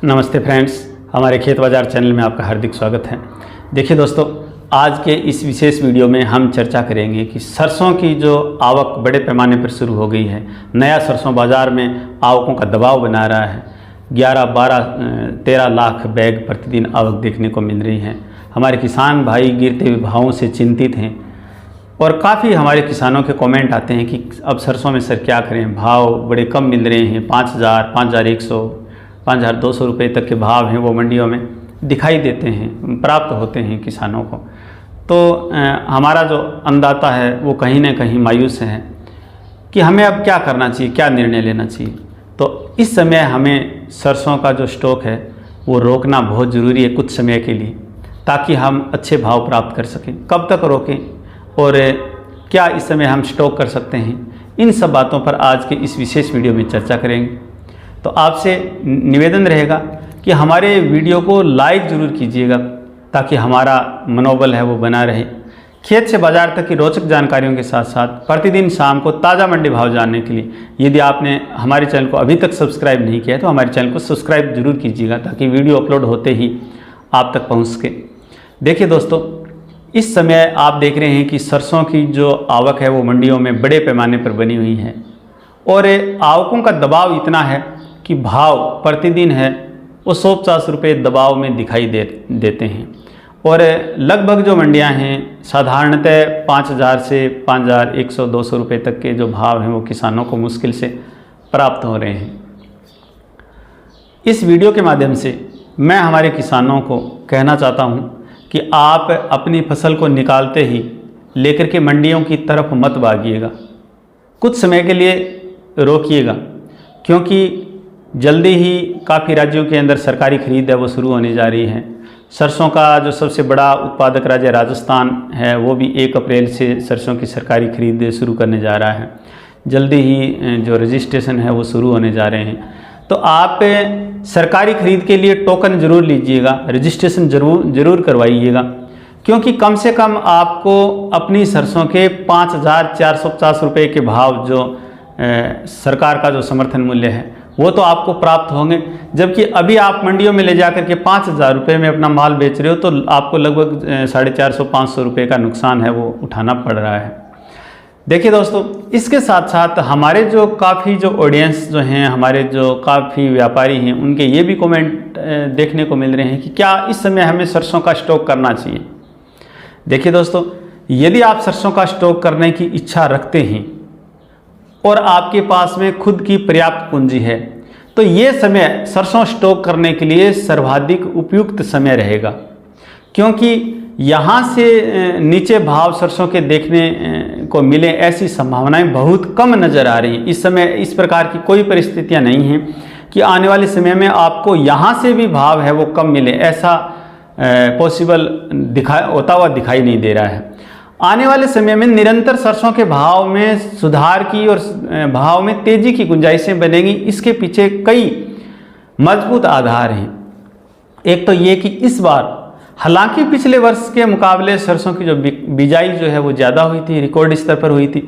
नमस्ते फ्रेंड्स, हमारे खेत बाज़ार चैनल में आपका हार्दिक स्वागत है। देखिए दोस्तों, आज के इस विशेष वीडियो में हम चर्चा करेंगे कि सरसों की जो आवक बड़े पैमाने पर शुरू हो गई है। नया सरसों बाज़ार में आवकों का दबाव बना रहा है। 11, 12, 13 लाख बैग प्रतिदिन आवक देखने को मिल रही है। हमारे किसान भाई गिरते हुए भावों से चिंतित हैं और काफ़ी हमारे किसानों के कमेंट आते हैं कि अब सरसों में सर क्या करें, भाव बड़े कम मिल रहे हैं। 5,000, 5,100, 5,200 रुपये तक के भाव हैं वो मंडियों में दिखाई देते हैं, प्राप्त होते हैं किसानों को। तो हमारा जो अन्नदाता है वो कहीं ना कहीं मायूस है कि हमें अब क्या करना चाहिए, क्या निर्णय लेना चाहिए। तो इस समय हमें सरसों का जो स्टॉक है वो रोकना बहुत ज़रूरी है कुछ समय के लिए, ताकि हम अच्छे भाव प्राप्त कर सकें। कब तक रोकें और क्या इस समय हम स्टॉक कर सकते हैं, इन सब बातों पर आज के इस विशेष वीडियो में चर्चा करेंगे। तो आपसे निवेदन रहेगा कि हमारे वीडियो को लाइक ज़रूर कीजिएगा, ताकि हमारा मनोबल है वो बना रहे। खेत से बाज़ार तक की रोचक जानकारियों के साथ साथ प्रतिदिन शाम को ताज़ा मंडी भाव जानने के लिए यदि आपने हमारे चैनल को अभी तक सब्सक्राइब नहीं किया है तो हमारे चैनल को सब्सक्राइब जरूर कीजिएगा, ताकि वीडियो अपलोड होते ही आप तक पहुँच सके। देखिए दोस्तों, इस समय आप देख रहे हैं कि सरसों की जो आवक है वो मंडियों में बड़े पैमाने पर बनी हुई है और आवकों का दबाव इतना है कि भाव प्रतिदिन है वो 150 रुपये दबाव में दिखाई देते हैं। और लगभग जो मंडियां हैं साधारणतः 5,000 से 5,100, 200 रुपये तक के जो भाव हैं वो किसानों को मुश्किल से प्राप्त हो रहे हैं। इस वीडियो के माध्यम से मैं हमारे किसानों को कहना चाहता हूं कि आप अपनी फसल को निकालते ही लेकर के मंडियों की तरफ मत भागिएगा, कुछ समय के लिए रोकिएगा, क्योंकि जल्दी ही काफ़ी राज्यों के अंदर सरकारी खरीद है वो शुरू होने जा रही है। सरसों का जो सबसे बड़ा उत्पादक राज्य राजस्थान है वो भी 1 अप्रैल से सरसों की सरकारी खरीद शुरू करने जा रहा है। जल्दी ही जो रजिस्ट्रेशन है वो शुरू होने जा रहे हैं। तो आप सरकारी खरीद के लिए टोकन ज़रूर लीजिएगा, रजिस्ट्रेशन ज़रूर करवाइएगा, क्योंकि कम से कम आपको अपनी सरसों के 5,450 रुपये के भाव जो सरकार का जो समर्थन मूल्य है वो तो आपको प्राप्त होंगे। जबकि अभी आप मंडियों में ले जाकर के 5,000 रुपये में अपना माल बेच रहे हो तो आपको लगभग 450-500 रुपये का नुकसान है वो उठाना पड़ रहा है। देखिए दोस्तों, इसके साथ साथ हमारे जो काफ़ी जो ऑडियंस जो हैं, हमारे जो काफ़ी व्यापारी हैं, उनके ये भी कमेंट देखने को मिल रहे हैं कि क्या इस समय हमें सरसों का स्टॉक करना चाहिए। देखिए दोस्तों, यदि आप सरसों का स्टॉक करने की इच्छा रखते हैं और आपके पास में खुद की पर्याप्त पूंजी है तो ये समय सरसों स्टॉक करने के लिए सर्वाधिक उपयुक्त समय रहेगा, क्योंकि यहाँ से नीचे भाव सरसों के देखने को मिले ऐसी संभावनाएं बहुत कम नज़र आ रही हैं। इस समय इस प्रकार की कोई परिस्थितियाँ नहीं हैं कि आने वाले समय में आपको यहाँ से भी भाव है वो कम मिले, ऐसा पॉसिबल होता हुआ दिखाई नहीं दे रहा है। आने वाले समय में निरंतर सरसों के भाव में सुधार की और भाव में तेजी की गुंजाइशें बनेंगी। इसके पीछे कई मजबूत आधार हैं। एक तो ये कि इस बार हालांकि पिछले वर्ष के मुकाबले सरसों की जो बिजाई जो है वो ज़्यादा हुई थी, रिकॉर्ड स्तर पर हुई थी,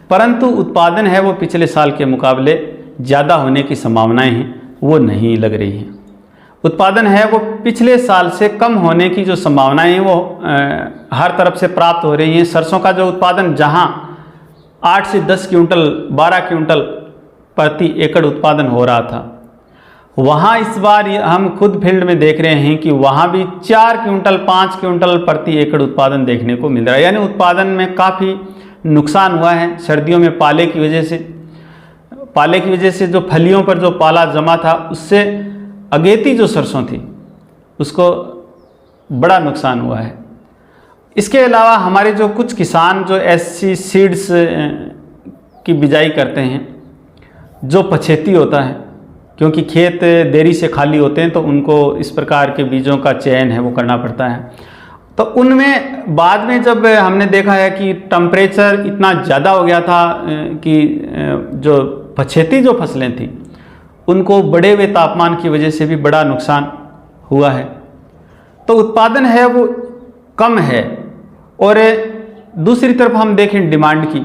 परंतु उत्पादन है वो पिछले साल के मुकाबले ज़्यादा होने की संभावनाएं हैं वो नहीं लग रही हैं। उत्पादन है वो पिछले साल से कम होने की जो संभावनाएं हैं वो हर तरफ से प्राप्त हो रही हैं। सरसों का जो उत्पादन जहां 8 से 10 क्विंटल, 12 क्विंटल प्रति एकड़ उत्पादन हो रहा था, वहां इस बार हम खुद फील्ड में देख रहे हैं कि वहां भी 4 क्विंटल, 5 क्विंटल प्रति एकड़ उत्पादन देखने को मिल रहा है। यानी उत्पादन में काफ़ी नुकसान हुआ है। सर्दियों में पाले की वजह से जो फलियों पर जो पाला जमा था उससे अगेती जो सरसों थी उसको बड़ा नुकसान हुआ है। इसके अलावा हमारे जो कुछ किसान जो ऐसी सीड्स की बिजाई करते हैं, जो पछेती होता है, क्योंकि खेत देरी से खाली होते हैं तो उनको इस प्रकार के बीजों का चयन है वो करना पड़ता है। तो उनमें बाद में जब हमने देखा है कि टेम्परेचर इतना ज़्यादा हो गया था कि जो पछेती जो फसलें थी उनको बढ़े हुए तापमान की वजह से भी बड़ा नुकसान हुआ है। तो उत्पादन है वो कम है। और दूसरी तरफ हम देखें डिमांड की,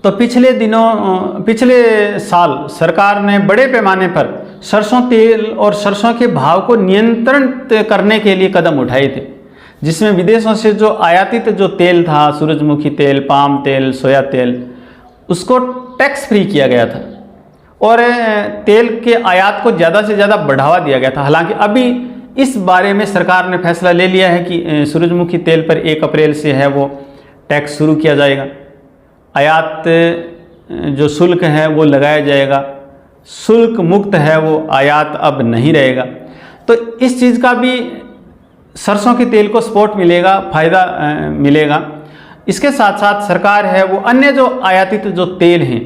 तो पिछले साल सरकार ने बड़े पैमाने पर सरसों तेल और सरसों के भाव को नियंत्रण करने के लिए कदम उठाए थे, जिसमें विदेशों से जो आयातित जो तेल था, सूरजमुखी तेल, पाम तेल, सोया तेल, उसको टैक्स फ्री किया गया था और तेल के आयात को ज़्यादा से ज़्यादा बढ़ावा दिया गया था। हालांकि अभी इस बारे में सरकार ने फैसला ले लिया है कि सूरजमुखी तेल पर 1 अप्रैल से है वो टैक्स शुरू किया जाएगा, आयात जो शुल्क है वो लगाया जाएगा, शुल्क मुक्त है वो आयात अब नहीं रहेगा। तो इस चीज़ का भी सरसों के तेल को सपोर्ट मिलेगा, फ़ायदा मिलेगा। इसके साथ साथ सरकार है वो अन्य जो आयातित जो तेल हैं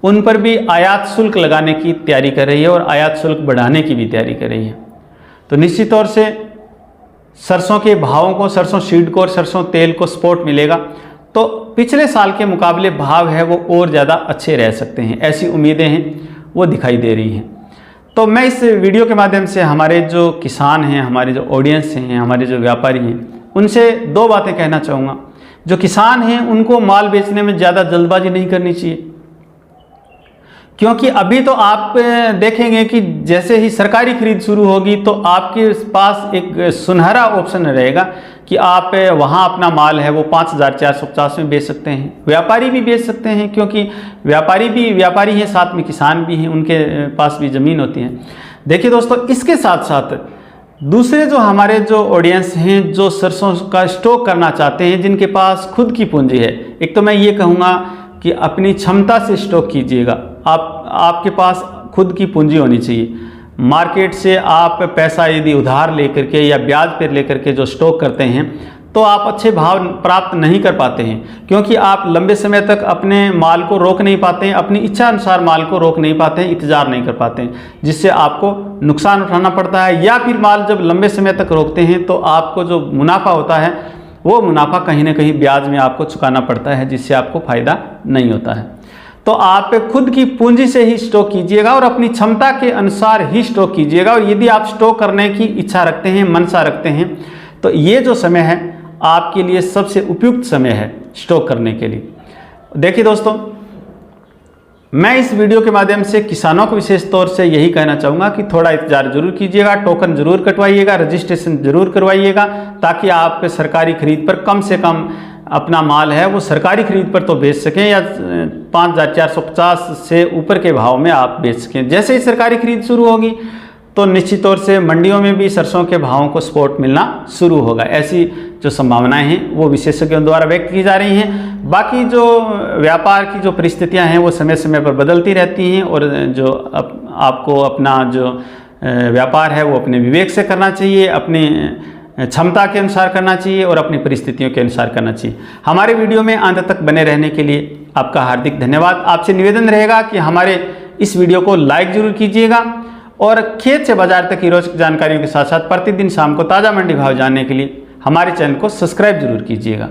उन पर भी आयात शुल्क लगाने की तैयारी कर रही है और आयात शुल्क बढ़ाने की भी तैयारी कर रही है। तो निश्चित तौर से सरसों के भावों को, सरसों सीड को और सरसों तेल को सपोर्ट मिलेगा, तो पिछले साल के मुकाबले भाव है वो और ज़्यादा अच्छे रह सकते हैं, ऐसी उम्मीदें हैं वो दिखाई दे रही हैं। तो मैं इस वीडियो के माध्यम से हमारे जो किसान हैं, हमारे जो ऑडियंस हैं, हमारे जो व्यापारी हैं, उनसे 2 बातें कहना चाहूँगा। जो किसान हैं उनको माल बेचने में ज़्यादा जल्दबाजी नहीं करनी चाहिए, क्योंकि अभी तो आप देखेंगे कि जैसे ही सरकारी खरीद शुरू होगी तो आपके पास एक सुनहरा ऑप्शन रहेगा कि आप वहाँ अपना माल है वो 5,450 में बेच सकते हैं। व्यापारी भी बेच सकते हैं, क्योंकि व्यापारी हैं, साथ में किसान भी हैं, उनके पास भी ज़मीन होती है। देखिए दोस्तों, इसके साथ साथ दूसरे जो हमारे जो ऑडियंस हैं जो सरसों का स्टॉक करना चाहते हैं, जिनके पास खुद की पूंजी है, एक तो मैं ये कहूँगा कि अपनी क्षमता से स्टॉक कीजिएगा। आपके पास खुद की पूंजी होनी चाहिए। मार्केट से आप पैसा यदि उधार लेकर के या ब्याज पर लेकर के जो स्टॉक करते हैं तो आप अच्छे भाव प्राप्त नहीं कर पाते हैं, क्योंकि आप लंबे समय तक अपने माल को रोक नहीं पाते हैं, अपनी इच्छा अनुसार माल को रोक नहीं पाते हैं, इंतज़ार नहीं कर पाते हैं, जिससे आपको नुकसान उठाना पड़ता है। या फिर माल जब लंबे समय तक रोकते हैं तो आपको जो मुनाफा होता है वो मुनाफा कहीं ना कहीं ब्याज में आपको चुकाना पड़ता है, जिससे आपको फ़ायदा नहीं होता है। तो आप खुद की पूंजी से ही स्टॉक कीजिएगा और अपनी क्षमता के अनुसार ही स्टॉक कीजिएगा। और यदि आप स्टॉक करने की इच्छा रखते हैं, मनसा रखते हैं, तो ये जो समय है आपके लिए सबसे उपयुक्त समय है स्टॉक करने के लिए। देखिए दोस्तों, मैं इस वीडियो के माध्यम से किसानों को विशेष तौर से यही कहना चाहूँगा कि थोड़ा इंतजार जरूर कीजिएगा, टोकन जरूर कटवाइएगा, रजिस्ट्रेशन जरूर करवाइएगा, ताकि आप सरकारी खरीद पर कम से कम अपना माल है वो सरकारी खरीद पर तो बेच सकें या 5,450 से ऊपर के भाव में आप बेच सकें। जैसे ही सरकारी खरीद शुरू होगी तो निश्चित तौर से मंडियों में भी सरसों के भावों को सपोर्ट मिलना शुरू होगा। ऐसी जो संभावनाएं हैं वो विशेषज्ञों द्वारा व्यक्त की जा रही हैं। बाकी जो व्यापार की जो परिस्थितियां हैं वो समय समय पर बदलती रहती हैं, और जो आपको अपना जो व्यापार है वो अपने विवेक से करना चाहिए, अपनी क्षमता के अनुसार करना चाहिए और अपनी परिस्थितियों के अनुसार करना चाहिए। हमारे वीडियो में अंत तक बने रहने के लिए आपका हार्दिक धन्यवाद। आपसे निवेदन रहेगा कि हमारे इस वीडियो को लाइक जरूर कीजिएगा और खेत से बाजार तक की रोचक जानकारियों के साथ साथ प्रतिदिन शाम को ताज़ा मंडी भाव जानने के लिए हमारे चैनल को सब्सक्राइब जरूर कीजिएगा।